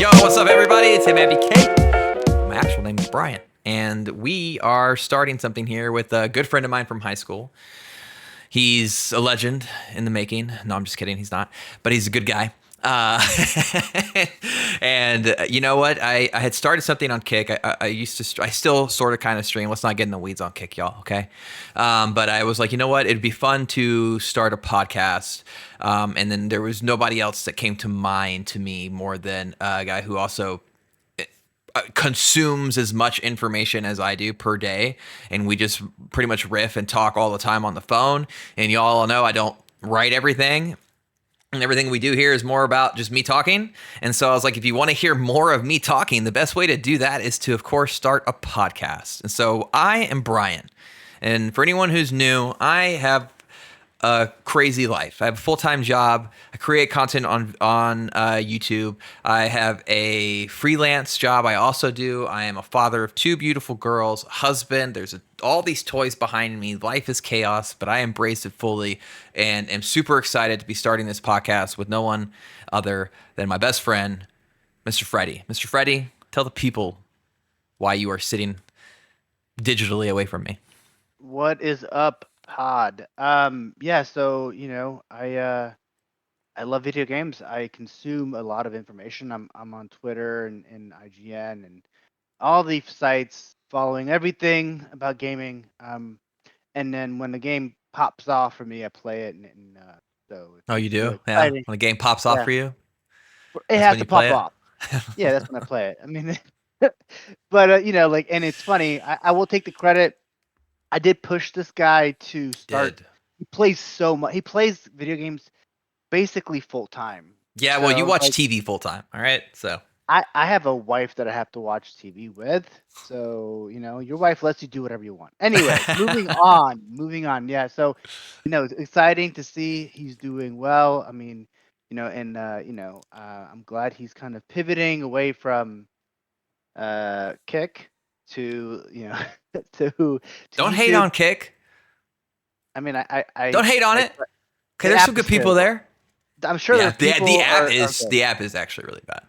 Yo, what's up, everybody? It's him, MBK. My actual name is Brian, and we are starting something here with a good friend of mine from high school. He's a legend in the making. No, I'm just kidding. He's not, but he's a good guy. And you know what? I had started something on Kick. I still sort of kind of stream. Let's not get in the weeds on Kick, y'all. Okay. But I was like, you know what? It'd be fun to start a podcast. And then there was nobody else that came to mind to me more than a guy who also consumes as much information as I do per day. And we just pretty much riff and talk all the time on the phone. And y'all know I don't write everything. And everything we do here is more about just me talking. And so I was like, if you want to hear more of me talking, the best way to do that is to, of course, start a podcast. And so I am Brian. And for anyone who's new, I have a crazy life. I have a full-time job. I create content on YouTube. I have a freelance job I also do. I am a father of two beautiful girls, husband. There's all these toys behind me. Life is chaos, but I embrace it fully and am super excited to be starting this podcast with no one other than my best friend, Mr. Freddie. Mr. Freddie, tell the people why you are sitting digitally away from me. What is up, pod? So I love video games. I consume a lot of information. I'm on Twitter and IGN and all these sites following everything about gaming. And then when the game pops off for me, I play it so Oh, you it's do? really Yeah. exciting. When the game pops off Yeah. for you? It That's has when to you play pop it? off. Yeah, that's when I play it. I mean, but and it's funny. I will take the credit. I did push this guy to start. Did. He plays so much. He plays video games basically full time. Yeah, well, you watch TV full time, all right? So I have a wife that I have to watch TV with. So, your wife lets you do whatever you want. Anyway, moving on. Yeah. So, it's exciting to see he's doing well. I mean, I'm glad he's kind of pivoting away from Kick to, to don't hate YouTube. on Kick. I mean, I Don't hate on it. Okay, the there's app some good is people terrible. there. I'm sure Yeah, there's people the app are is good. the app is actually really bad.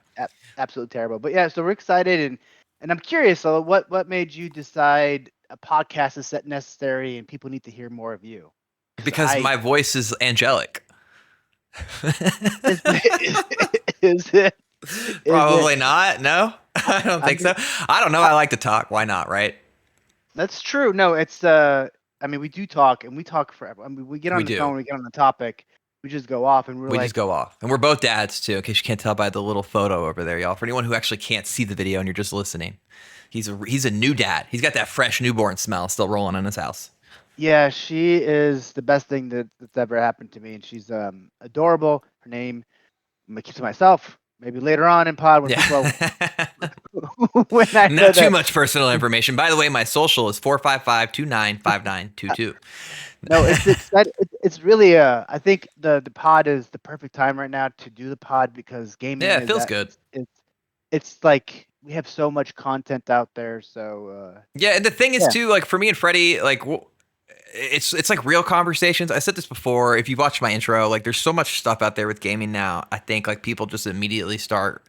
Absolutely terrible. But yeah, so we're excited and I'm curious. So what made you decide a podcast is necessary and people need to hear more of you? Because my voice is angelic. Is it? Probably not. No, I don't think so. I don't know. I like to talk. Why not? Right? That's true. No, it's I mean, we do talk and we talk forever. I mean, we get on the phone, we get on the topic, we just go off and we just go off. And we're both dads too, in case you can't tell by the little photo over there, y'all. For anyone who actually can't see the video and you're just listening, he's a new dad. He's got that fresh newborn smell still rolling in his house. Yeah, she is the best thing that's ever happened to me, and she's adorable. Her name, I'm gonna keep to myself. Maybe later on in pod when people. When I not too much personal information. By the way, my social is 455-295922. No, it's really I think the pod is the perfect time right now to do the pod because gaming. Yeah, it feels good. It's like we have so much content out there. So yeah, and the thing is too, like for me and Freddie, like it's like real conversations. I said this before. If you've watched my intro, like there's so much stuff out there with gaming now. I think like people just immediately start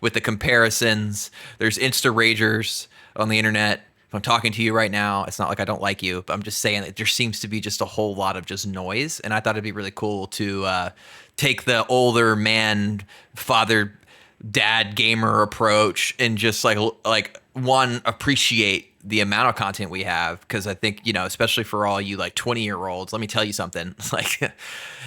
with the comparisons. There's Insta ragers on the internet. If I'm talking to you right now, it's not like I don't like you, but I'm just saying that there seems to be just a whole lot of just noise. And I thought it'd be really cool to take the older man, father, dad gamer approach and just like one, appreciate the amount of content we have, because I think, especially for all you like 20-year-olds, let me tell you something. Like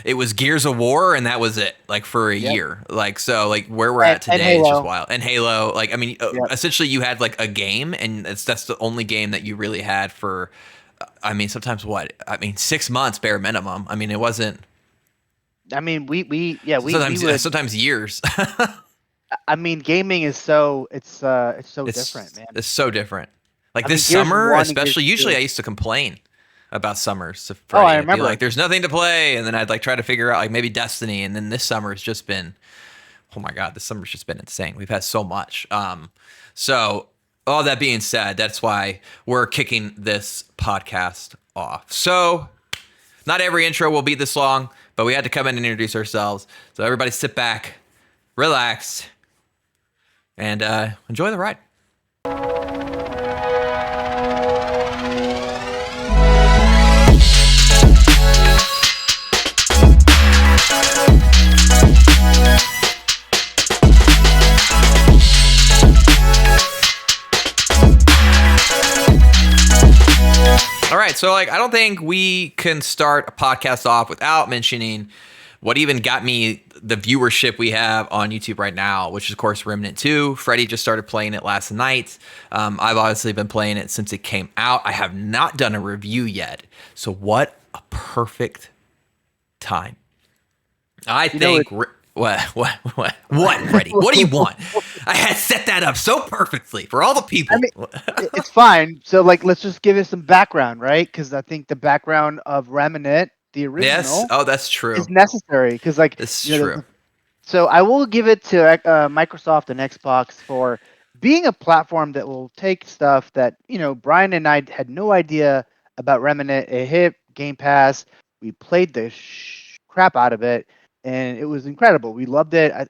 it was Gears of War and that was it, like for a year. Like so like where we're at today is just wild. And Halo, like I mean essentially you had like a game and that's the only game that you really had for I mean sometimes 6 months bare minimum. I mean it wasn't sometimes years. I mean gaming is it's so different, man. It's so different. Like this summer, especially, usually I used to complain about summers. So I remember. Like, there's nothing to play. And then I'd like try to figure out like maybe Destiny. And then this summer has just been, oh my God, this summer's just been insane. We've had so much. So all that being said, that's why we're kicking this podcast off. So not every intro will be this long, but we had to come in and introduce ourselves. So everybody sit back, relax, and enjoy the ride. All right, so like I don't think we can start a podcast off without mentioning what even got me the viewership we have on YouTube right now, which is of course Remnant 2. Freddie just started playing it last night. I've obviously been playing it since it came out. I have not done a review yet, so what a perfect time. I think. What, Freddie? What do you want? I had set that up so perfectly for all the people. I mean, it's fine. So, like, let's just give it some background, right? Because I think the background of Remnant, the original, yes. Oh, that's true. is necessary. Because, like, it's true. So I will give it to Microsoft and Xbox for being a platform that will take stuff that Brian and I had no idea about Remnant. It hit Game Pass. We played the crap out of it. And it was incredible. We loved it. And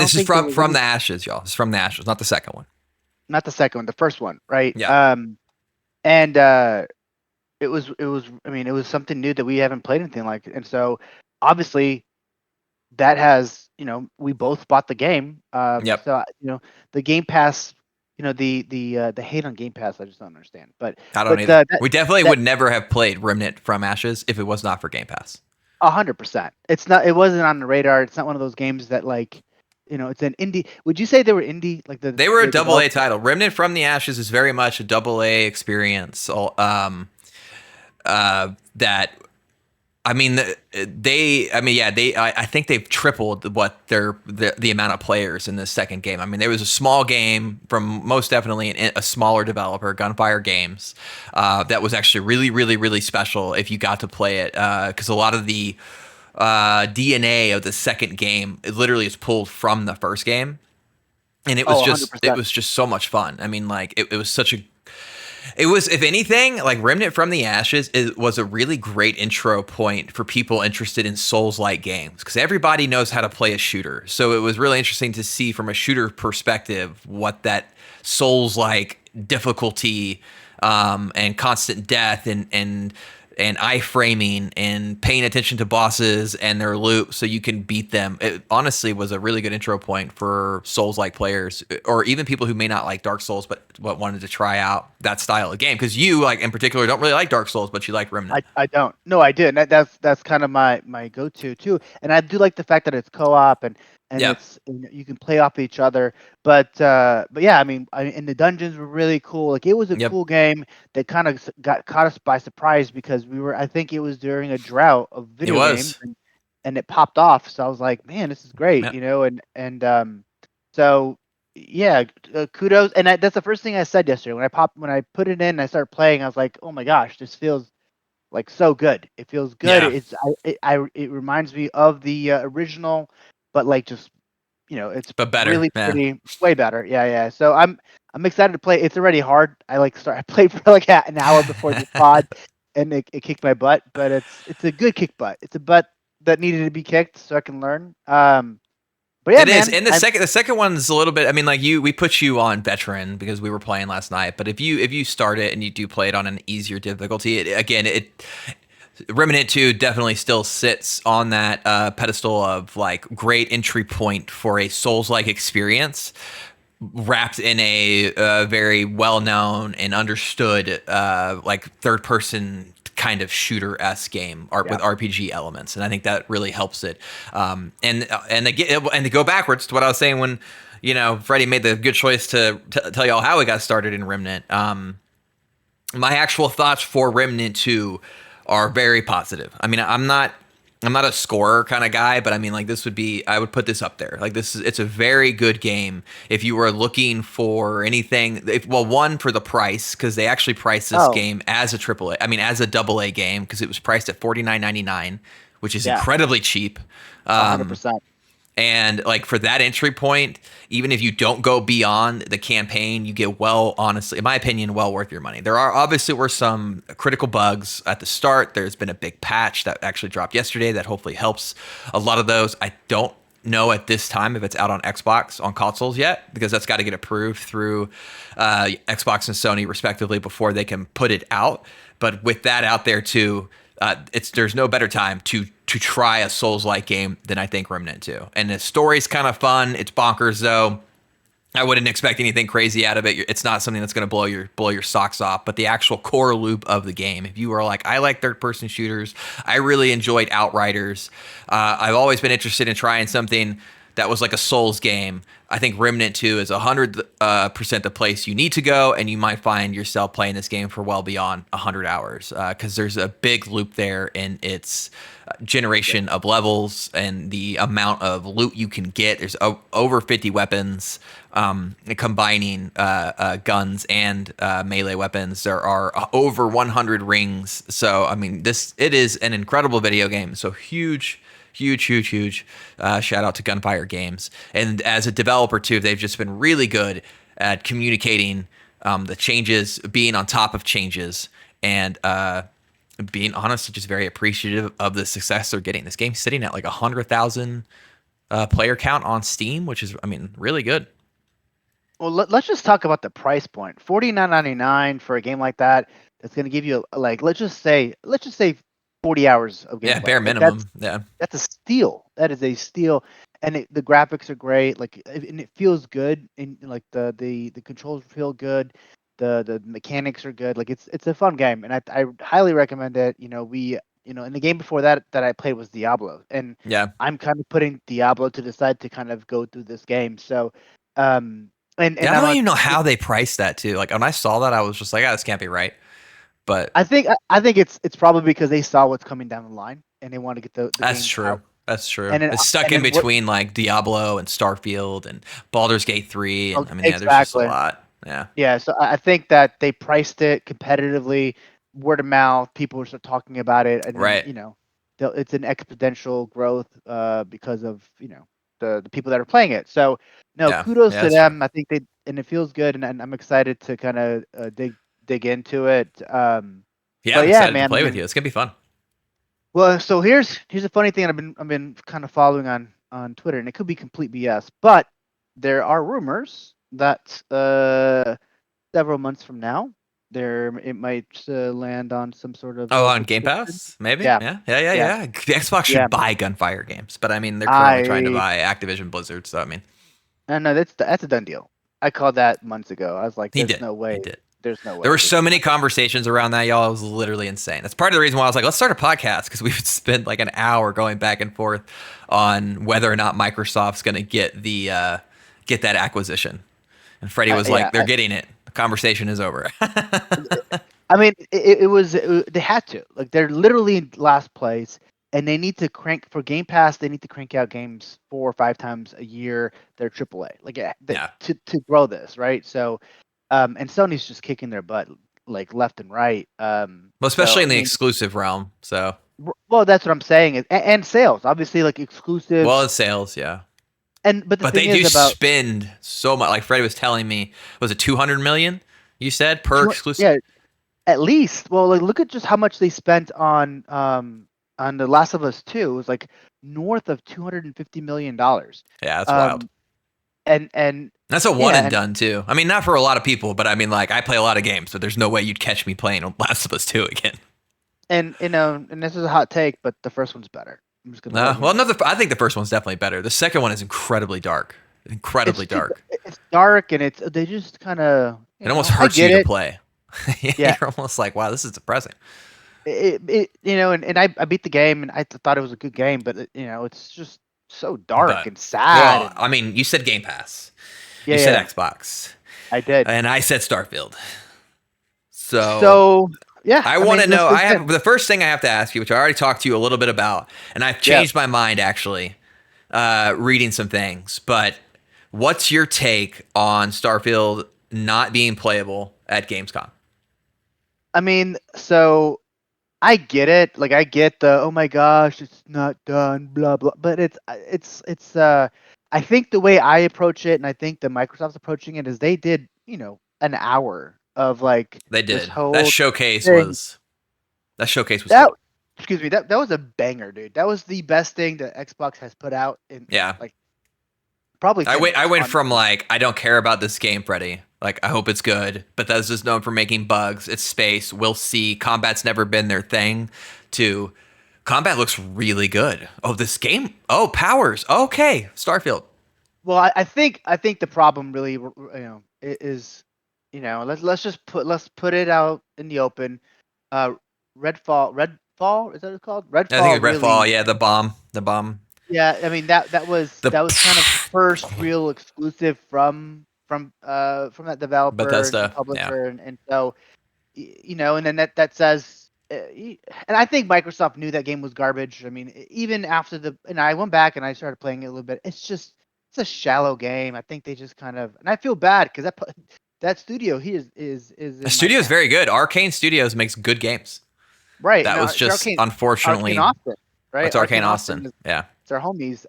this is from the Ashes, y'all. It's from the Ashes, not the second one. Not the second one, the first one, right? Yeah. And it was. I mean, it was something new that we haven't played anything like. And so, obviously, that has we both bought the game. Yep. So the Game Pass. The hate on Game Pass, I just don't understand. But I don't either. We definitely would never have played Remnant from Ashes if it was not for Game Pass. 100%. It's not. It wasn't on the radar. It's not one of those games that it's an indie. Would you say they were indie? Like they were a double A title. Remnant from the Ashes is very much a double A experience. That. I mean, I think they've tripled what the amount of players in this second game. I mean, there was a small game from most definitely a smaller developer, Gunfire Games, that was actually really, really, really special if you got to play it, because a lot of the DNA of the second game it literally is pulled from the first game, and it was just so much fun. I mean, like it was such a. It was, if anything, like Remnant from the Ashes, it was a really great intro point for people interested in Souls-like games because everybody knows how to play a shooter. So it was really interesting to see from a shooter perspective what that Souls-like difficulty and constant death and iframing and paying attention to bosses and their loot so you can beat them. It honestly was a really good intro point for Souls-like players or even people who may not like Dark Souls but wanted to try out that style of game. Because you, like in particular, don't really like Dark Souls, but you like Remnant. I don't. No, I did. And that's kind of my go-to too. And I do like the fact that it's co-op and it's you can play off each other. But yeah, I mean, and the dungeons were really cool. Like it was a cool game that kind of caught us by surprise because I think it was during a drought of video games and it popped off. So I was like, man, this is great, so yeah, kudos. And that's the first thing I said yesterday when I put it in and I started playing. I was like, oh my gosh, this feels like so good. It feels good. Yeah. It reminds me of the original, but like just it's better, really pretty, way better. Yeah. So I'm excited to play. It's already hard. I played for like an hour before the pod, and it kicked my butt. But it's a good kick butt. It's a butt that needed to be kicked so I can learn. But yeah, it is. And the second one's a little bit. I mean, like we put you on veteran because we were playing last night. But if you start it and you do play it on an easier difficulty, Remnant 2 definitely still sits on that pedestal of like great entry point for a Souls-like experience, wrapped in a very well-known and understood like third-person kind of shooter-esque game with RPG elements, and I think that really helps it. And to go backwards to what I was saying when Freddie made the good choice to tell y'all how we got started in Remnant. My actual thoughts for Remnant 2 are very positive. I mean, I'm not a scorer kind of guy, but I mean, like I would put this up there. Like it's a very good game if you were looking for anything. One, for the price, because they actually priced this game as a AAA. I mean, as a AA game, because it was priced at $49.99, which is incredibly cheap. 100%. And like for that entry point, even if you don't go beyond the campaign, you get honestly, in my opinion, well worth your money. There were some critical bugs at the start. There's been a big patch that actually dropped yesterday that hopefully helps a lot of those. I don't know at this time if it's out on Xbox on consoles yet, because that's got to get approved through Xbox and Sony respectively before they can put it out. But with that out there too, there's no better time to try a Souls-like game than I think Remnant 2. And the story's kind of fun. It's bonkers though. I wouldn't expect anything crazy out of it. It's not something that's going to blow your socks off, but the actual core loop of the game. If you are like, I like third person shooters, I really enjoyed Outriders. I've always been interested in trying something that was like a Souls game. I think Remnant 2 is 100% the place you need to go, and you might find yourself playing this game for well beyond 100 hours because there's a big loop there in its generation of levels and the amount of loot you can get. There's over 50 weapons, combining guns and melee weapons. There are over 100 rings. So, I mean, it is an incredible video game. So huge shout out to Gunfire Games. And as a developer too, they've just been really good at communicating the changes, being on top of changes, and being honestly just very appreciative of the success they're getting. This game's sitting at like 100,000 player count on Steam, which is, I mean, really good. Well, let's just talk about the price point. $49.99 for a game like that. That's going to give you like let's just say 40 hours of gameplay. Yeah, bare minimum. That's a steal. That is a steal, and the graphics are great. Like, and it feels good. And like the controls feel good. The mechanics are good. Like it's a fun game, and I highly recommend it. You know, and the game before that I played was Diablo, and yeah, I'm kind of putting Diablo to the side to kind of go through this game. So, and I don't even know how they priced that too. Like when I saw that, I was just like, this can't be right. But I think it's probably because they saw what's coming down the line and they want to get the that's game true. out. That's true. And It's stuck in between like Diablo and Starfield and Baldur's Gate 3. And I mean, exactly. there's just a lot. Yeah. Yeah. So I think that they priced it competitively, word of mouth. People were start talking about it, and right. then, it's an exponential growth because of the people that are playing it. So kudos to them. True. I think and it feels good, and I'm excited to kind of dig into it. I'm excited to play with you. It's gonna be fun. Well, so here's a funny thing I've been kind of following on Twitter, and it could be complete BS, but there are rumors that several months from now, it might land on some sort of on Game Pass, maybe. Yeah. Xbox should buy Gunfire Games, but I mean they're currently trying to buy Activision Blizzard, so I mean, no, that's a done deal. I called that months ago. I was like, there's no way. He did. There's no way. There were so many conversations around that, y'all. It was literally insane. That's part of the reason why I was like, let's start a podcast, because we would spend like an hour going back and forth on whether or not Microsoft's going to get that acquisition. And Freddie was like, they're getting it. The conversation is over. I mean, they had to. Like, they're literally in last place, and they need to crank for Game Pass. They need to crank out games 4 or 5 times a year. They're AAA, like to grow this, right? So. And Sony's just kicking their butt like left and right. Well, especially in the exclusive realm. So. Well, that's what I'm saying. And sales, obviously, like exclusive. Well, it's sales, yeah. But they do spend so much. Like Freddie was telling me, was it 200 million? You said per exclusive. Yeah, at least. Well, like look at just how much they spent on The Last of Us 2. It was like north of $250 million. Yeah, that's wild. And that's a one and done too. I mean, not for a lot of people, but I mean, like I play a lot of games, but there's no way you'd catch me playing Last of Us 2 again. And and this is a hot take, but the first one's better. I'm just gonna. I think the first one's definitely better. The second one is incredibly dark, dark. It's dark, and they just kind of. It almost hurts you to play. You're almost like, wow, this is depressing. And I beat the game, and I thought it was a good game, but it's just so dark and sad. Well, I mean, you said Game Pass. You said Xbox. I did. And I said Starfield. So yeah. I want to know. I have the first thing I have to ask you, which I already talked to you a little bit about, and I've changed my mind actually, reading some things. But what's your take on Starfield not being playable at Gamescom? I mean, so I get it. Like I get the oh my gosh, it's not done, blah blah. But it's I think the way I approach it, and I think that Microsoft's approaching it, is they did an hour of like they did this whole that showcase thing. was that showcase was that cool. excuse me, that was a banger, dude. That was the best thing that Xbox has put out in Yeah. like probably I 10 went. I years. went from Honestly. like I don't care about this game, Freddy. Like I hope it's good. Bethesda's known for making bugs. It's space. We'll see. Combat's never been their thing. To combat looks really good. Oh, this game. Oh, powers. Okay, Starfield. Well, I think the problem really, is, let's put it out in the open. Uh, Redfall, is that what it's called? I think Redfall it's Redfall. really, Yeah, the bomb. The bomb. yeah. I mean The that was kind of the first real exclusive from that developer and Bethesda. Yeah. publisher, and so and then that says, and I think Microsoft knew that game was garbage. I mean, even after and I went back and I started playing it a little bit. It's a shallow game. I think they just kind of, and I feel bad because that studio he is The in my studio is camp. very good. Arcane Studios makes good games. Right That now, was it's just Arcane unfortunately. Austin, right? It's Arcane Arcane Austin Austin. is Yeah. it's our homies.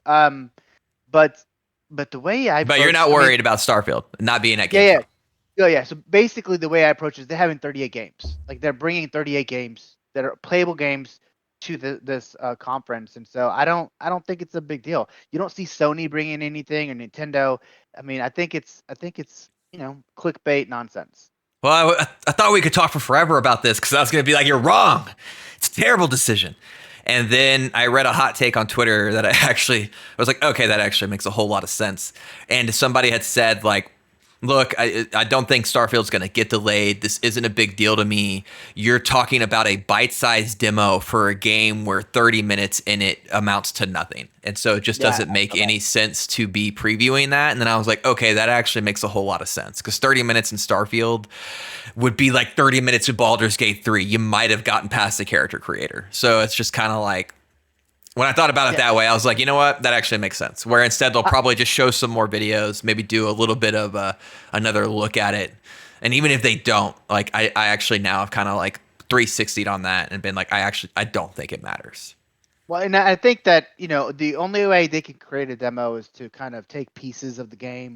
But the way I But you're approach, not I mean, worried about Starfield not being at yeah, yeah. Gamescom. Yeah. So basically, the way I approach is they're having 38 games. Like they're bringing 38 games that are playable games to this conference, and so I don't think it's a big deal. You don't see Sony bringing anything or Nintendo. I mean, I think it's clickbait nonsense. Well, I thought we could talk for forever about this because I was going to be like, you're wrong. It's a terrible decision. And then I read a hot take on Twitter that I was like, okay, that actually makes a whole lot of sense. And somebody had said, like, look, I don't think Starfield's going to get delayed. This isn't a big deal to me. You're talking about a bite-sized demo for a game where 30 minutes in it amounts to nothing. And so it just Yeah, doesn't make any sense to be previewing that. And then I was like, okay, that actually makes a whole lot of sense because 30 minutes in Starfield would be like 30 minutes in Baldur's Gate 3. You might have gotten past the character creator. So it's just kind of like, when I thought about it yeah. that way, I was like, you know what? That actually makes sense. Where instead they'll probably just show some more videos, maybe do a little bit of another look at it. And even if they don't, like I actually now have kind of like 360'd on that and been like, I don't think it matters. Well, and I think that the only way they can create a demo is to kind of take pieces of the game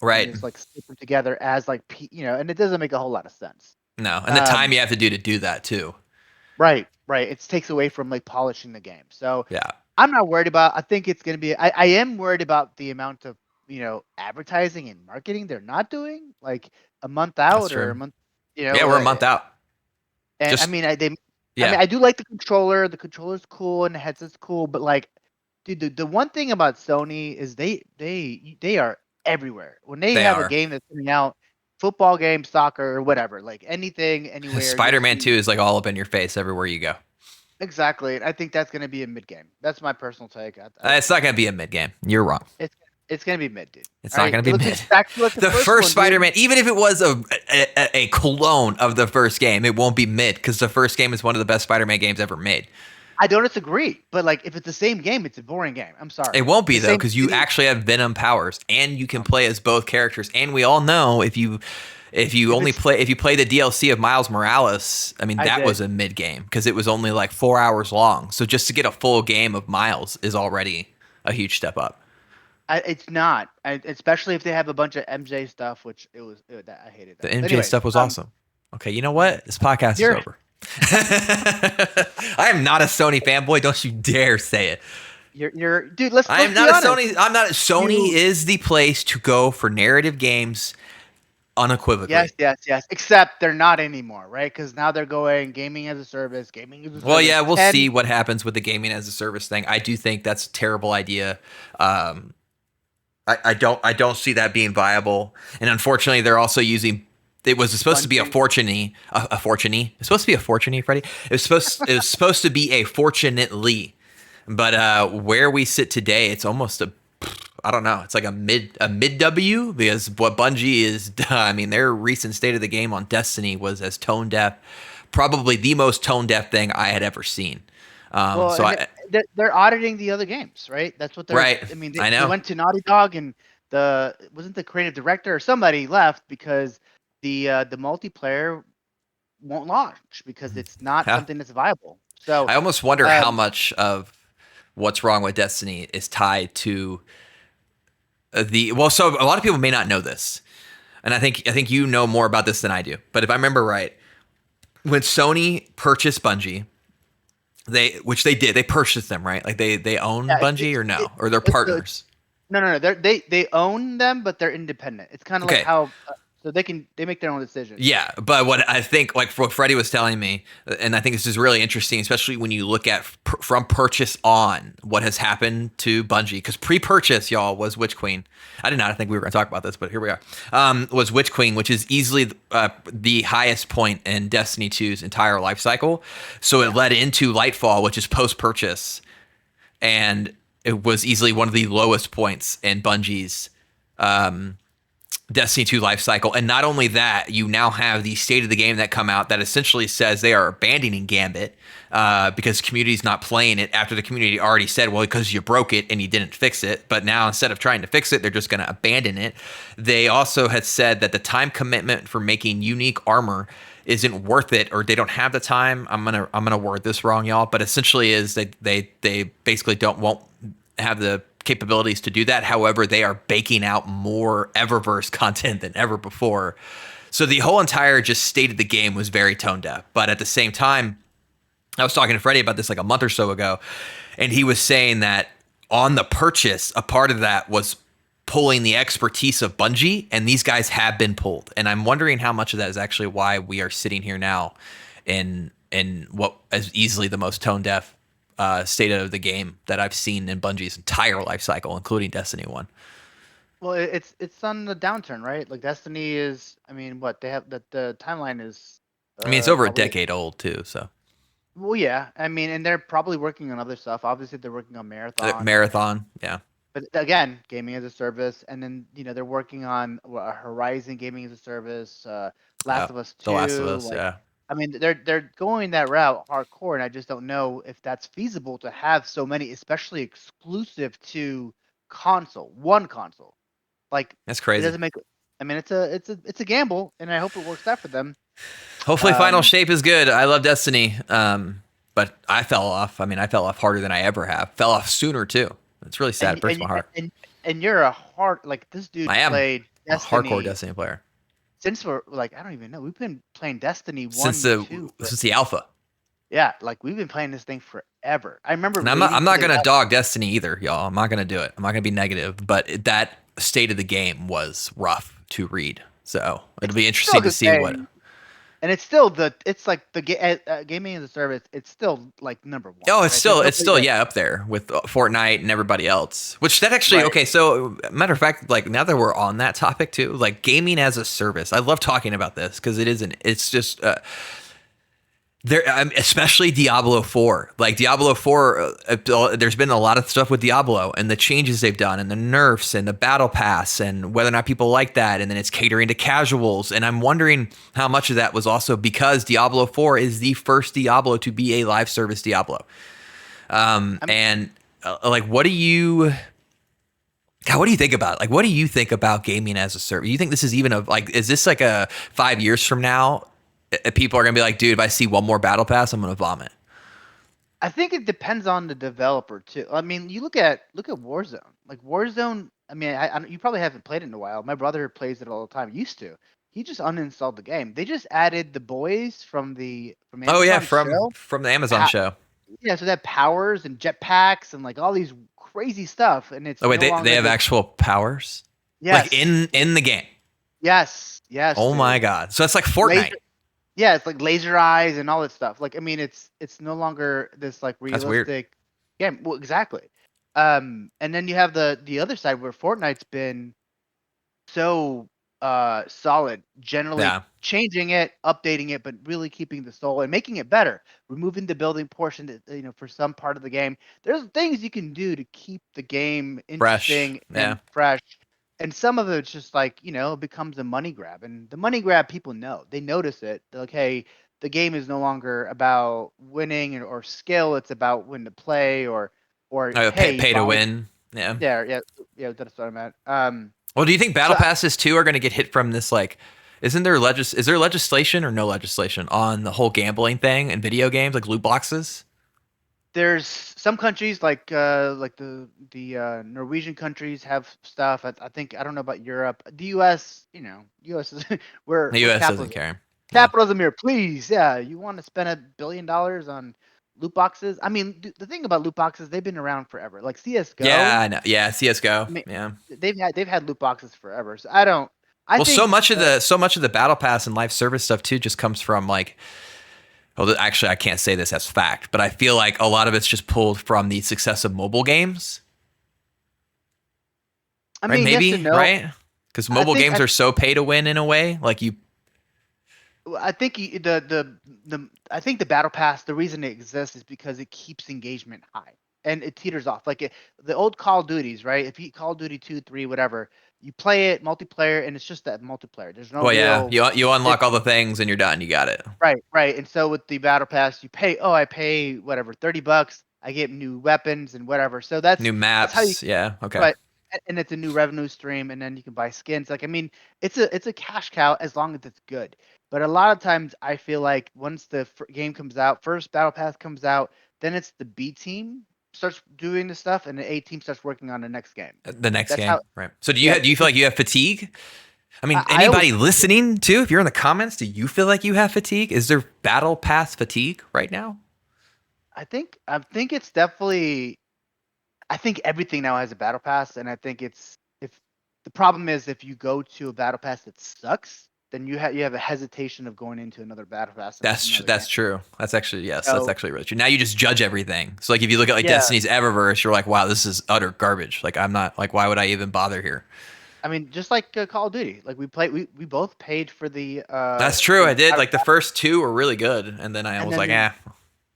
and Right. just like stick them together as like and it doesn't make a whole lot of sense. No. And the time Um, you have to do that too. right, right. It takes away from like polishing the game. So Yeah. I'm not worried about. I think it's gonna be. I am worried about the amount of advertising and marketing they're not doing, like a month That's out or a true. month. Yeah, we're a month out. And I Just mean, yeah. I do like the controller. The controller's cool and the headset's cool, but like, dude, the one thing about Sony is they are everywhere. When they They have a are. game that's coming out, football game, soccer, or whatever, like anything, anywhere, you'll Spider-Man 2 see. is like all up in your face everywhere you go. Exactly. And I think that's going to be a mid game. That's my personal take. It's not going to be a mid game. You're wrong. It's it's going to be mid, dude. It's All not right. going to It be looks mid. exactly like the The first first one, dude. Spider-Man, even if it was a clone of the first game, it won't be mid because the first game is one of the best Spider-Man games ever made. I don't disagree, but like if it's the same game, it's a boring game. I'm sorry. It won't be The though same because you city. actually have Venom powers and you can play as both characters. And we all know if you If it's if you play the DLC of Miles Morales, I mean I that did. was a mid game because it was only like 4 hours long. So just to get a full game of Miles is already a huge step up. It's not, especially if they have a bunch of MJ stuff, which I hated The that. MJ Anyways, stuff was awesome. Okay, you know what? This podcast is you're over. I am not a Sony fanboy. Don't you dare say it. you're dude. Let's I am be not a honest. Sony. I'm not. Sony You is the place to go for narrative games, unequivocally. yes. Except they're not anymore, right? Because now they're going gaming as a service, gaming as a Well, service. yeah, we'll 10. see what happens with the gaming as a service thing. I do think that's a terrible idea. I don't see that being viable. And unfortunately, they're also using. It was supposed to be a Bungie. fortunate. A fortunate. It's supposed to be a fortunate, Freddie. It was supposed to be a fortunately, but where we sit today, it's almost a. I don't know. It's like a mid W because what Bungie is. I mean, their recent state of the game on Destiny was as tone deaf, probably the most tone deaf thing I had ever seen. Well, So and I they're auditing the other games, right? That's what they're. right. I mean, I they know. went to Naughty Dog, and wasn't the creative director or somebody left because the multiplayer won't launch because it's not Yeah. something that's viable. So, I almost wonder how um, much of what's wrong with Destiny is tied to so a lot of people may not know this. And I think you know more about this than I do. But if I remember right, when Sony purchased Bungie, which they did. They purchased them, right? Like they own Yeah, Bungie or no, or they're it's partners. no, no, no. They own them, but they're independent. It's kind of like Okay. how so they make their own decisions. Yeah, but what I think, like what Freddie was telling me, and I think this is really interesting, especially when you look at from purchase on what has happened to Bungie, because pre-purchase, y'all, was Witch Queen. I did not think we were going to talk about this, but here we are. Was Witch Queen, which is easily the highest point in Destiny 2's entire life cycle. So it led into Lightfall, which is post-purchase, and it was easily one of the lowest points in Bungie's Destiny 2 life cycle. And not only that, you now have the state of the game that come out that essentially says they are abandoning Gambit because the community's not playing it after the community already said, well, because you broke it and you didn't fix it. But now instead of trying to fix it, they're just going to abandon it. They also had said that the time commitment for making unique armor isn't worth it, or they don't have the time. I'm gonna word this wrong, y'all, but essentially is they basically won't have the capabilities to do that. However, they are baking out more Eververse content than ever before. So the whole entire just state of the game was very tone deaf. But at the same time, I was talking to Freddie about this like a month or so ago, and he was saying that on the purchase, a part of that was pulling the expertise of Bungie, and these guys have been pulled. And I'm wondering how much of that is actually why we are sitting here now in what is easily the most tone deaf state of the game that I've seen in Bungie's entire life cycle, including Destiny 1. Well, it's on the downturn, right? Like Destiny is. I mean, what they have the timeline is I mean, it's over a probably. decade old too, so Well, yeah. I mean, and they're probably working on other stuff. Obviously, they're working on Marathon, marathon, yeah. but again, gaming as a service, and then they're working on Horizon Gaming as a service, Yeah, Last of Us The Last of 2. Us, Like, yeah. I mean, they're going that route hardcore, and I just don't know if that's feasible to have so many, especially exclusive to one console. Like, That's it crazy. doesn't make. I mean, it's a gamble, and I hope it works out for them. Hopefully, Final Um, Shape is good. I love Destiny, but I fell off. I mean, I fell off harder than I ever have. Fell off sooner too. It's really sad. It and breaks and my heart. and you're a hard like this dude I am played a hardcore Destiny Destiny player since we're like I don't even know. We've been playing Destiny since one and two for the alpha. yeah, like we've been playing this thing forever. I remember And waiting I'm for not the gonna dog Destiny either, y'all. I'm not gonna do it. I'm not gonna be negative, but that state of the game was rough to read. So it'll it's be still a interesting to good see what. game. And it's still it's like gaming as a service. It's still like number one, Oh, right? There's it's nobody still that yeah up there with Fortnite and everybody else. Which that actually right. okay. So matter of fact, like now that we're on that topic too, like gaming as a service, I love talking about this because it isn't. It's just there, especially Diablo 4. Like Diablo 4, there's been a lot of stuff with Diablo and the changes they've done and the nerfs and the battle pass and whether or not people like that. And then it's catering to casuals. And I'm wondering how much of that was also because Diablo 4 is the first Diablo to be a live service Diablo. I'm And like, what do you? God, what do you think about it? Like, what do you think about gaming as a service? You think this is even is this like a 5 years from now? People are gonna be like, dude, if I see one more battle pass, I'm gonna vomit. I think it depends on the developer too. I mean, you look at Warzone. Like Warzone, I mean, you probably haven't played it in a while. My brother plays it all the time. Used to. He just uninstalled the game. They just added the boys from Oh yeah, Amazon show. from the Amazon Pa- show. yeah, so they have powers and jetpacks and like all these crazy stuff, and it's Oh wait, no they longer have this. actual powers, like Yes, in the game. yes, Oh my dude. god, so it's like Laser. Fortnite. Yeah, it's like laser eyes and all that stuff. Like, I mean, it's no longer this like That's weird. realistic game. Well, exactly. And then you have the other side where Fortnite's been so solid, generally Yeah, changing it, updating it, but really keeping the soul and making it better, removing the building portion that, for some part of the game. There's things you can do to keep the game fresh. interesting Yeah. and fresh. And some of it's just like, it becomes a money grab. And the money grab people know. They notice it. They're like, hey, the game is no longer about winning or skill, it's about when to play or hey, Pay to buy win. Yeah. yeah, that's what I meant. Well, do you think So battle passes too are going to get hit from this? Like, isn't there is there legislation or no legislation on the whole gambling thing in video games, like loot boxes? there's some countries like the Norwegian countries have stuff. I think I don't know about Europe. The U.S. U.S. is The we're U.S. doesn't capitalism. care. Yeah. Capitalism here, please. Yeah, you want to spend $1 billion on loot boxes. I mean, the thing about loot boxes, they've been around forever. Like Yeah, CS:GO, I know. Yeah, CS:GO. I mean, Yeah. they've had loot boxes forever. So I don't. I Well, so think much of the battle pass and live service stuff too just comes from like. Well, actually, I can't say this as fact, but I feel like a lot of it's just pulled from the success of mobile games, I right? mean, yes and Maybe, no. right? Because I mobile think games I are so pay to win in a way. Like you, I think I think the battle pass, the reason it exists is because it keeps engagement high and it teeters off. Like the old Call of Duties, right? If you Call of Duty 2, 3, whatever, you play it multiplayer and it's just that multiplayer. There's no well, yeah, real you unlock all the difference. things and you're done. You got it. Right, right. And so with the battle pass, you pay, oh, I pay whatever, $30. I get new weapons and whatever. So New that's how you maps. Yeah. Okay. right. And it's a new revenue stream, and then you can buy skins. Like, I mean, it's a cash cow as long as it's good. But a lot of times, I feel like once the game comes out, first battle pass comes out, then it's the B team starts doing the stuff, and the A team starts working on the next game. The next That's how. game, right? So Yeah, do you feel like you have fatigue? I mean, I always. anybody listening too, if you're in the comments, do you feel like you have fatigue? Is there battle pass fatigue right now? I think it's definitely. I think everything now has a battle pass, and I think it's if the problem is if you go to a battle pass that sucks, then you have a hesitation of going into another battle pass and another game. That's true. That's actually yes. That's So actually really true. Now you just judge everything. So like if you look at like yeah, Destiny's Eververse, you're like, wow, this is utter garbage. Like I'm not like, why would I even bother here? I mean, just like Call of Duty, like we both paid for That's true. I did. battle Like the pass, first two were really good, and then I and was then like, ah,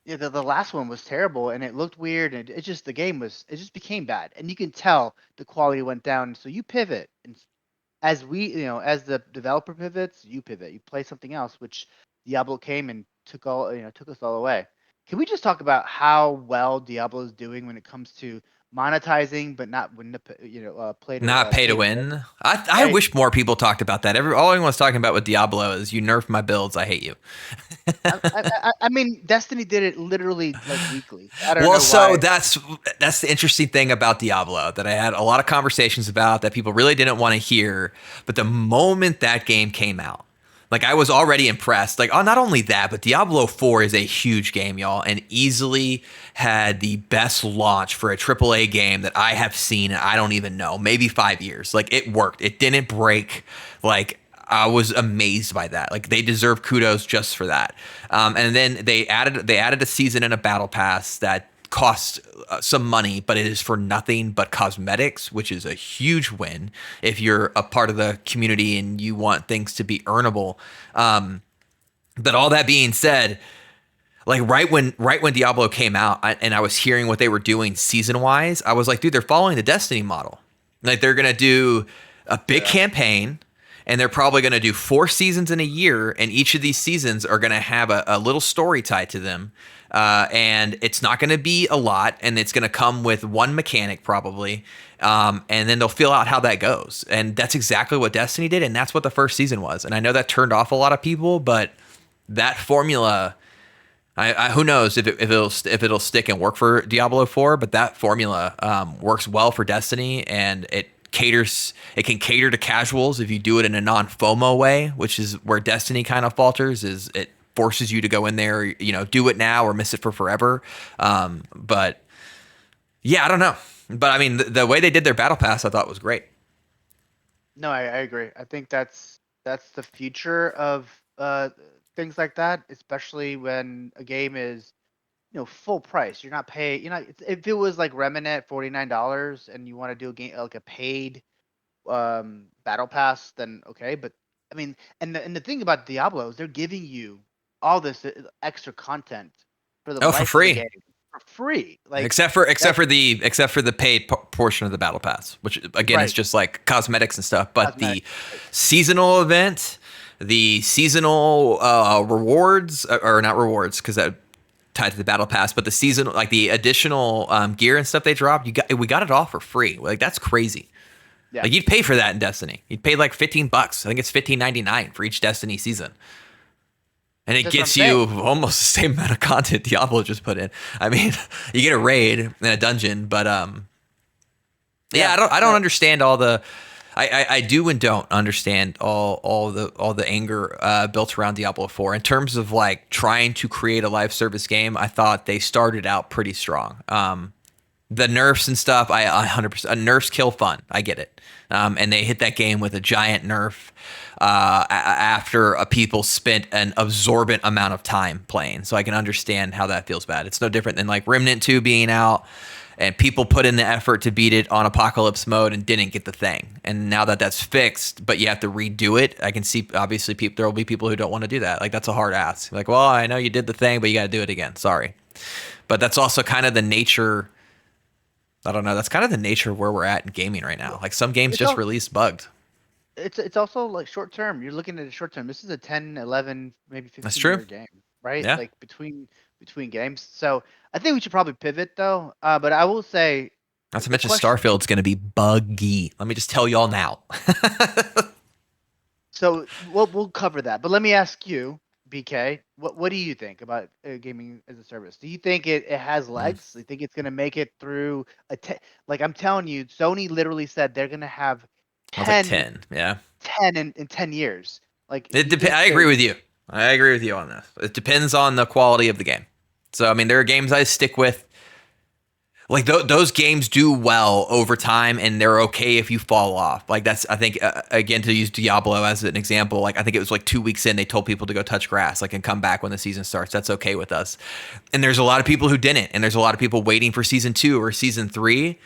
yeah, the last one was terrible and it looked weird and it just it just became bad and you can tell the quality went down. So you pivot and as as the developer pivots, you pivot. You play something else, which Diablo came and took us all away. Can we just talk about how well Diablo is doing when it comes to monetizing, but not when not pay pay to to win, win. I right? wish more people talked about that. All anyone's talking about with Diablo is you nerf my builds. I hate you. I mean, Destiny did it literally like weekly. I don't Well, know so why. that's the interesting thing about Diablo that I had a lot of conversations about that people really didn't want to hear. But the moment that game came out, like I was already impressed. Like, oh, not only that, but Diablo 4 is a huge game, y'all, and easily had the best launch for a AAA game that I have seen. I don't even know, maybe 5 years. Like it worked. It didn't break. Like I was amazed by that. Like they deserve kudos just for that. And then they added a season and a battle pass that costs some money, but it is for nothing but cosmetics, which is a huge win if you're a part of the community and you want things to be earnable. But all that being said, like right when Diablo came out, and I was hearing what they were doing season wise, I was like, dude, they're following the Destiny model. Like they're gonna do a big Yeah. campaign, and they're probably gonna do 4 seasons in a year, and each of these seasons are gonna have a little story tied to them. And it's not going to be a lot, and it's going to come with one mechanic probably, and then they'll feel out how that goes. And that's exactly what Destiny did, and that's what the first season was. And I know that turned off a lot of people, but that formula, who knows if it'll stick and work for Diablo 4, but that formula works well for Destiny, and it can cater to casuals if you do it in a non-FOMO way, which is where Destiny kind of falters. Is it forces you to go in there, do it now or miss it for forever. But yeah, I don't know. But I mean, the way they did their battle pass, I thought was great. No, I agree. I think that's the future of things like that, especially when a game is full price. You're not paying. If it was like Remnant $49 and you want to do a game like a paid battle pass, then okay. But I mean, and the thing about Diablo is they're giving you all this extra content for the Oh, for life of the free. game for free. Like Except for that's the paid portion of the battle pass, which again is right. just like cosmetics and stuff. But the Cosmetic. Right. seasonal event, the seasonal rewards, or not rewards because that tied to the battle pass, but the season, like the additional gear and stuff they dropped, we got it all for free. Like that's crazy. Yeah. Like you'd pay for that in Destiny. You'd pay like $15. I think it's $15.99 for each Destiny season. And it That's what I'm gets you saying. almost the same amount of content Diablo just put in. I mean, you get a raid and a dungeon, but yeah, Yeah. I don't understand all the I do and don't understand all the anger built around Diablo 4 in terms of like trying to create a live service game. I thought they started out pretty strong. The nerfs and stuff, I 100% nerfs kill fun. I get it. And they hit that game with a giant nerf after people spent an absorbent amount of time playing. So I can understand how that feels bad. It's no different than like Remnant 2 being out and people put in the effort to beat it on apocalypse mode and didn't get the thing. And now that that's fixed, but you have to redo it, I can see obviously there will be people who don't want to do that. Like that's a hard ask. Like, well, I know you did the thing, but you got to do it again. Sorry. But that's also kind of the nature. I don't know. That's kind of the nature of where we're at in gaming right now. Like some games It's just all released bugged. it's also like short term. You're looking at a short term. This is a 10, 11, maybe That's 15 true. year game, right? Yeah. Like between games. So I think we should probably pivot though. But I will say Not to the mention question. Starfield's going to be buggy. Let me just tell y'all now. So we'll cover that. But let me ask you, BK, what do you think about gaming as a service? Do you think it has Mm, legs? Do you think it's gonna make it through like I'm telling you, Sony literally said they're gonna have I was like 10, 10. Yeah. 10 in 10 years. Like It you depends. think I they're agree with you. I agree with you on this. It depends on the quality of the game. So, I mean, there are games I stick with. Like those games do well over time, and they're okay if you fall off. Like that's, I think, again, to use Diablo as an example. Like I think it was like 2 weeks in, they told people to go touch grass, like and come back when the season starts. That's okay with us. And there's a lot of people who didn't, and there's a lot of people waiting for season 2 or season 3.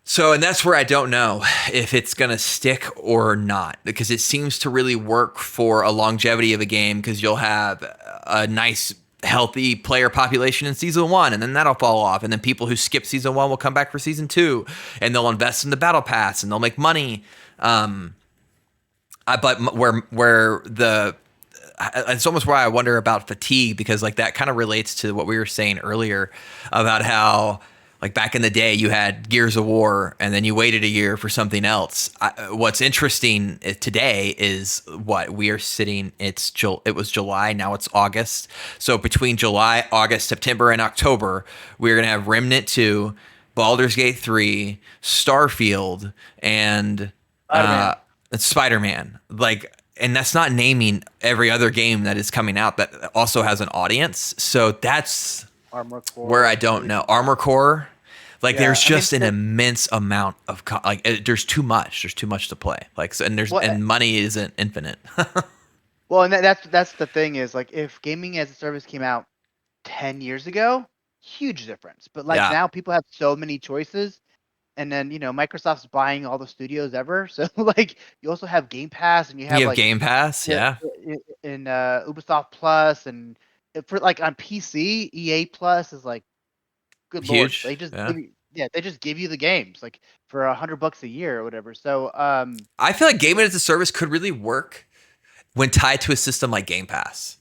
So, and that's where I don't know if it's going to stick or not, because it seems to really work for a longevity of a game because you'll have a nice, healthy player population in season 1, and then that'll fall off. And then people who skip season 1 will come back for season 2, and they'll invest in the battle pass and they'll make money. But where the it's almost why I wonder about fatigue, because like that kind of relates to what we were saying earlier about how like back in the day you had Gears of War and then you waited a year for something else. What's interesting today is what we are sitting. It was July, now it's August. So between July, August, September, and October, we're gonna have Remnant 2, Baldur's Gate 3, Starfield, and Spider-Man, Spider-Man. Like, and that's not naming every other game that is coming out that also has an audience. So that's Armor where I Core. don't know. Armor Core, like Yeah, there's I mean, just an immense amount of there's too much. There's too much to play. Like so, what? and money isn't infinite. Well, and that's the thing is like if gaming as a service came out 10 years ago, huge difference. But like Yeah. now people have so many choices, and then Microsoft's buying all the studios ever. So like you also have Game Pass, and you You have have like Game Pass, the yeah. in Ubisoft Plus, and for like on PC, EA Plus is like, good lord, Huge. Yeah. they just give you the games like for $100 a year or whatever. So I feel like gaming as a service could really work when tied to a system like Game Pass.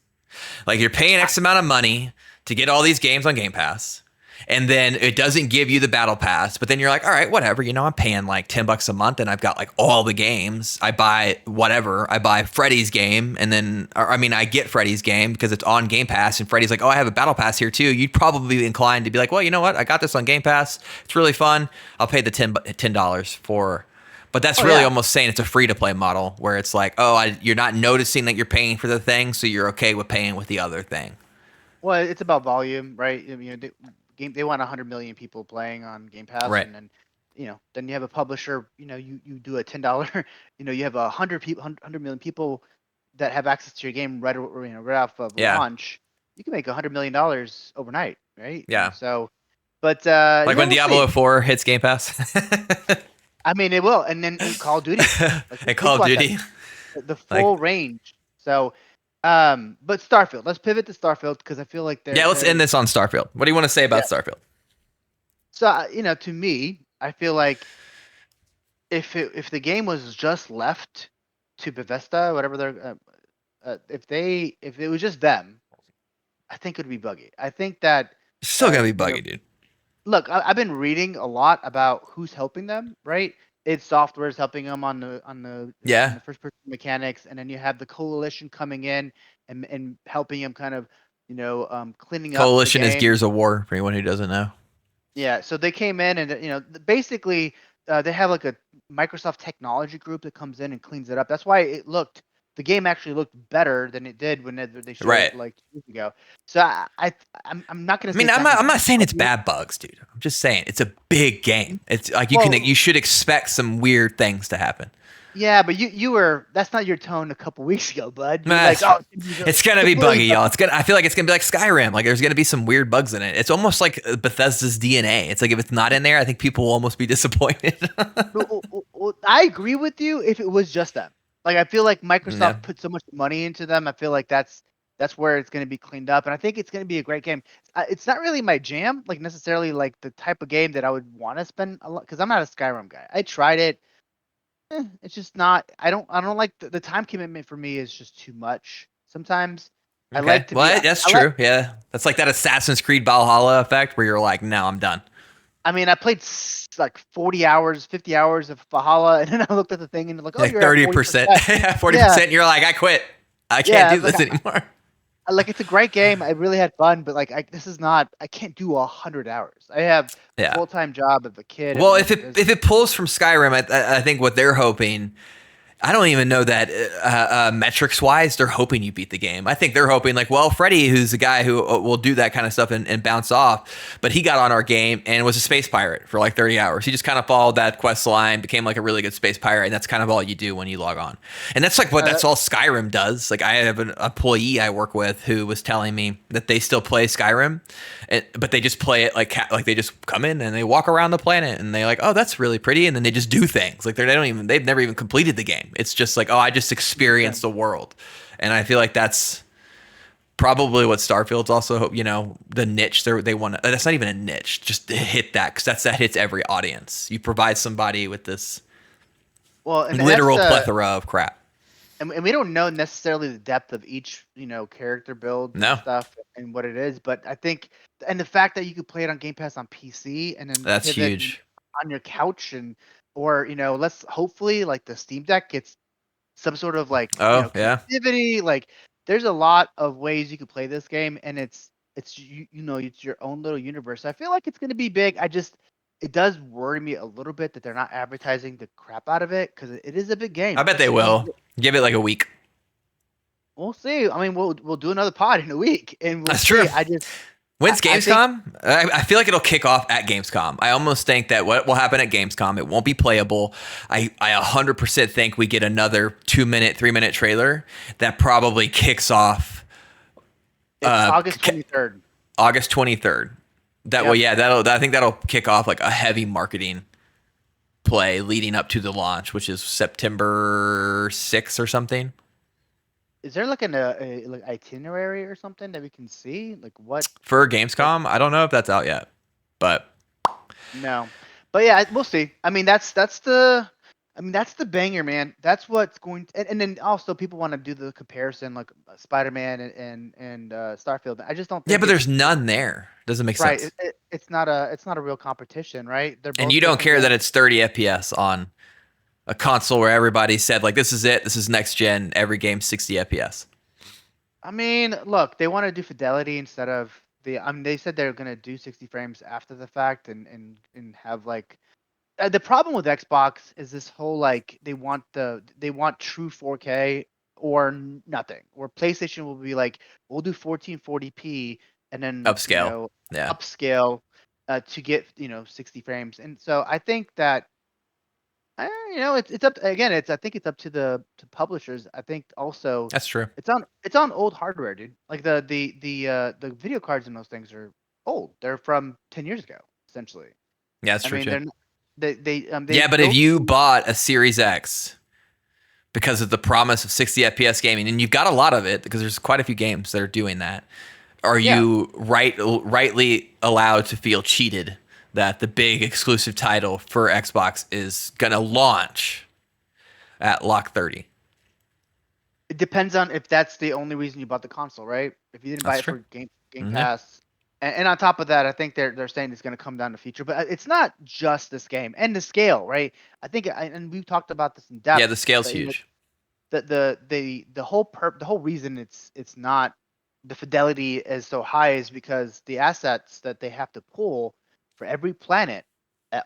Like you're paying I, X amount of money to get all these games on Game Pass, and then it doesn't give you the battle pass. But then you're like, all right, whatever. I'm paying like $10 a month, and I've got like all the games. I buy whatever. I buy Freddy's game, and then I get Freddy's game because it's on Game Pass. And Freddy's like, oh, I have a battle pass here too. You'd probably be inclined to be like, well, you know what? I got this on Game Pass. It's really fun. I'll pay the $10 for. But that's oh really yeah. almost saying it's a free to play model where it's like, oh, you're not noticing that you're paying for the thing, so you're okay with paying with the other thing. Well, it's about volume, right? They want 100 million people playing on Game Pass, Right. and then then you have a publisher. You do a $10. You have 100 million people that have access to your game right off of Yeah. launch. You can make $100 million overnight, right? Yeah. So, but Like when we'll Diablo see. 4 hits Game Pass. I mean, it will, and then Call of Duty. Like And think Call of about that, Duty. the Like, full range. So, but Starfield. Let's pivot to Starfield because I feel like yeah, let's end this on Starfield. What do you want to say about yeah. Starfield? So to me, I feel like if the game was just left to Bethesda, whatever they're, if it was just them, I think it would be buggy. I think that It's still gonna be you know, buggy, dude. look, I've been reading a lot about who's helping them, right? Id Software is helping them on Yeah. the first person mechanics, and then you have the coalition coming in and helping them kind of cleaning up the Coalition is game. Gears of War, for anyone who doesn't know. Yeah, so they came in and basically they have like a Microsoft technology group that comes in and cleans it up. That's why the game actually looked better than it did when they showed Right. it like 2 years ago. So I'm not gonna I say mean, it's not gonna I'm be not saying it's buggy. bad bugs, dude. I'm just saying it's a big game. It's like you Well, should expect some weird things to happen. yeah, but you were that's not your tone a couple weeks ago, bud. You're like, That's oh, true. it's gonna be It's gonna be completely buggy, y'all. buggy. It's gonna. I feel like it's gonna be like Skyrim. Like there's gonna be some weird bugs in it. It's almost like Bethesda's DNA. It's like if it's not in there, I think people will almost be disappointed. I agree with you if it was just them. Like I feel like Yeah. Microsoft put so much money into them. I feel like that's where it's going to be cleaned up, and I think it's going to be a great game. It's not really my jam, like necessarily like the type of game that I would want to spend a lot because I'm not a Skyrim guy. I tried it. It's just not. I don't like the time commitment for me is just too much. Sometimes I Okay. like to be. Well, that's I like. true. Yeah. That's like that Assassin's Creed Valhalla effect where you're like, no, I'm done. I mean, I played like 40 hours, 50 hours of Valhalla, and then I looked at the thing and like, oh, Like you're at 30%, 40%. Yeah, 40%. You're like, I quit. I can't yeah. do this anymore. Like it's a great game. I really had fun, but like this is not. I can't do 100 hours. I have a Yeah. full-time job of a kid and Well, running a business. if it pulls from Skyrim, I think what they're hoping. I don't even know that metrics wise, they're hoping you beat the game. I think they're hoping like, well, Freddie, who's the guy who will do that kind of stuff and bounce off, but he got on our game and was a space pirate for like 30 hours. He just kind of followed that quest line, became like a really good space pirate, and that's kind of all you do when you log on. And that's like Uh, that's all Skyrim does. Like I have an employee I work with who was telling me that they still play Skyrim, but they just play it like they just come in and they walk around the planet and they like, oh, that's really pretty, and then they just do things like they've never even completed the game. It's just like, oh, I just experienced the world, and I feel like that's probably what Starfield's also, the niche they want. That's not even a niche, just to hit that because that hits every audience. You provide somebody with this well, and that's literal plethora of crap. and we don't know necessarily the depth of each character builds and No, stuff and what it is, but I think and the fact that you could play it on Game Pass on PC and then that's pivot huge. on your couch and or let's hopefully like the Steam Deck gets some sort of like Oh yeah, connectivity. Like there's a lot of ways you could play this game, and it's it's your own little universe. I feel like it's gonna be big. It does worry me a little bit that they're not advertising the crap out of it because it is a big game. I bet they It is. will. Give it like a week. We'll see. I mean, we'll do another pod in a week, and we'll That's true. see. When's I think Gamescom? I feel like it'll kick off at Gamescom. I almost think that what will happen at Gamescom, it won't be playable. I 100% think we get another 2-minute, 3-minute trailer that probably kicks off it's August 23rd. August 23rd. Yep. I think that'll kick off like a heavy marketing play leading up to the launch, which is September 6th or something. Is there like a like itinerary or something that we can see? Like what? For Gamescom, I don't know if that's out yet, but No, but yeah, we'll see. I mean, that's the banger, man. That's what's going. And then also people want to do the comparison, like Spider-Man and Starfield. I just don't yeah, think but there's it's none there. Doesn't make right. sense. It's not a real competition, right? They're And both you don't different care that games. it's 30 FPS on a console where everybody said like this is it, this is next gen, every game 60 FPS. I mean, look, they want to do fidelity instead of the. I mean, they said they're gonna do 60 frames after the fact and have like the problem with Xbox is this whole like they want true 4K or nothing. Or PlayStation will be like we'll do 1440p and then Upscale. Yeah, upscale to get 60 frames. And so I think that it's up again. I think it's up to the to publishers. I think also that's true. it's on old hardware, dude. Like the video cards in those things are old. They're from 10 years ago, essentially. Yeah, that's I true mean, too. they're they Yeah, but if built. you bought a Series X because of the promise of 60 FPS gaming, and you've got a lot of it because there's quite a few games that are doing that, are Yeah, you rightly allowed to feel cheated that the big exclusive title for Xbox is gonna launch at Lock 30? it depends on if that's the only reason you bought the console, right? If you didn't buy That's it true. for Game Yeah, Pass, and on top of that, I think they're saying it's going to come down to feature, but it's not just this game and the scale, right? I think, and we've talked about this in yeah, depth, the scale's but huge. the whole reason it's not the fidelity is so high is because the assets that they have to pull for every planet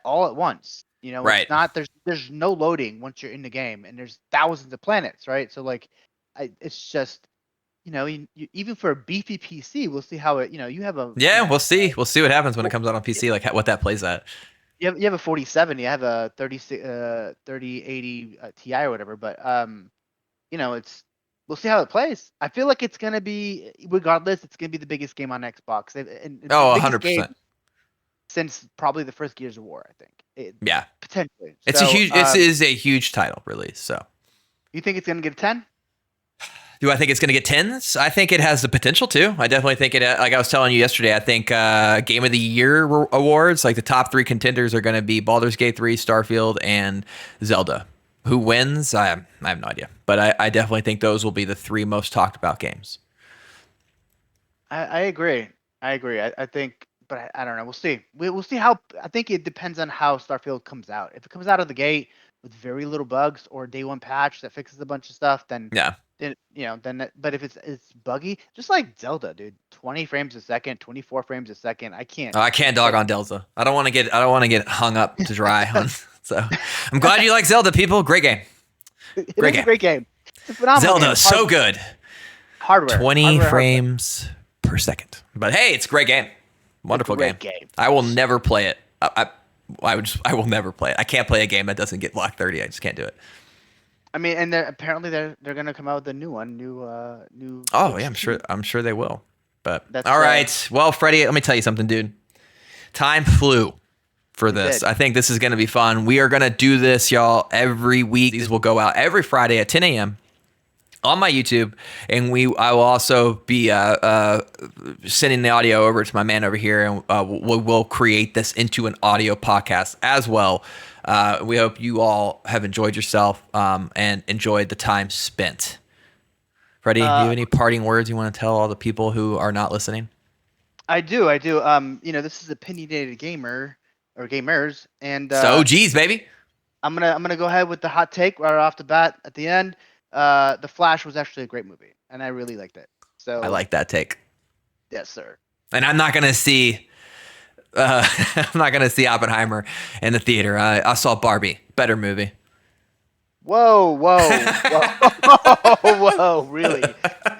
all at once. You know, Right. it's not there's no loading once you're in the game, and there's thousands of planets, right? So like, it's just even for a beefy PC, we'll see how it. You have a Yeah, we'll see. We'll see what happens when it comes out on PC, like what that plays at. you have a 4070, you have a 3080 Ti or whatever, but it's we'll see how it plays. I feel like it's gonna be regardless, it's gonna be the biggest game on Xbox, and the Oh, biggest game 100%. since probably the first Gears of War, I think. Yeah. Potentially. It's So, it is a huge title release, so. you think it's gonna get a 10? Do I think it's going to get 10s? I think it has the potential to. I definitely think it, like I was telling you yesterday, I think Game of the Year awards, like the top 3 contenders are going to be Baldur's Gate 3, Starfield, and Zelda. Who wins? I have no idea. But I definitely think those will be the 3 most talked about games. I agree. I think, but I don't know. We'll see. We'll see how. I think it depends on how Starfield comes out. If it comes out of the gate with very little bugs or day one patch that fixes a bunch of stuff, then Yeah. but if it's buggy, just like Zelda, dude, 20 frames a second, 24 frames a second, I can't. I can't dog on Delta. I don't want to get hung up to dry on. So I'm glad you like Zelda, people. Great game. It is a great game. It's a phenomenal Zelda, game. so good. Hardware. 20 frames per second. But hey, it's a great game. Wonderful game. I will never play it. I will never play it. I can't play a game that doesn't get block 30. I just can't do it. I mean, and apparently they're gonna come out with a new one, new. Oh yeah, I'm sure they will. But That's, all right, well, Freddie, let me tell you something, dude. Time flew for this. I think this is gonna be fun. We are gonna do this, y'all, every week. These will go out every Friday at 10 a.m. on my YouTube, and I will also be sending the audio over to my man over here, and we'll create this into an audio podcast as well. We hope you all have enjoyed yourself and enjoyed the time spent. Freddie, do you have any parting words you want to tell all the people who are not listening? I do. This is opinionated gamer or gamers, and so OGs, baby. I'm gonna go ahead with the hot take right off the bat at the end. The Flash was actually a great movie, and I really liked it. So I like that take. Yes, sir. And I'm not gonna see. I'm not gonna see Oppenheimer in the theater. I saw Barbie. Better movie. Whoa! Really?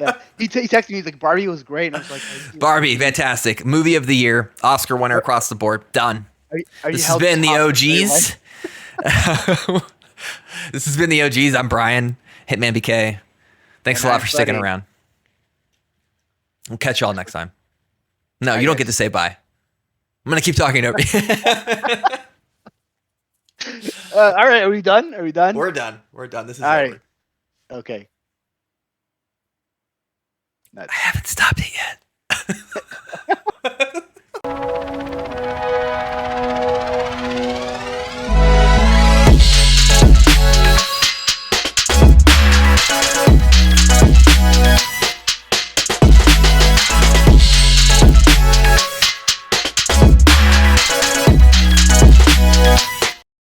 Yeah. He texted me. He's like, Barbie was great, and I was like, Barbie, fantastic movie of the year, Oscar winner across the board. Done. This has been the OGs. This has been the OGs. I'm Brian, Hitman BK. Thanks a lot for sticking around. We'll catch y'all next time. No, you don't get to say bye. I'm going to keep talking over you. All right. Are we done? We're done. This is all over. Right. Okay. I haven't stopped it yet.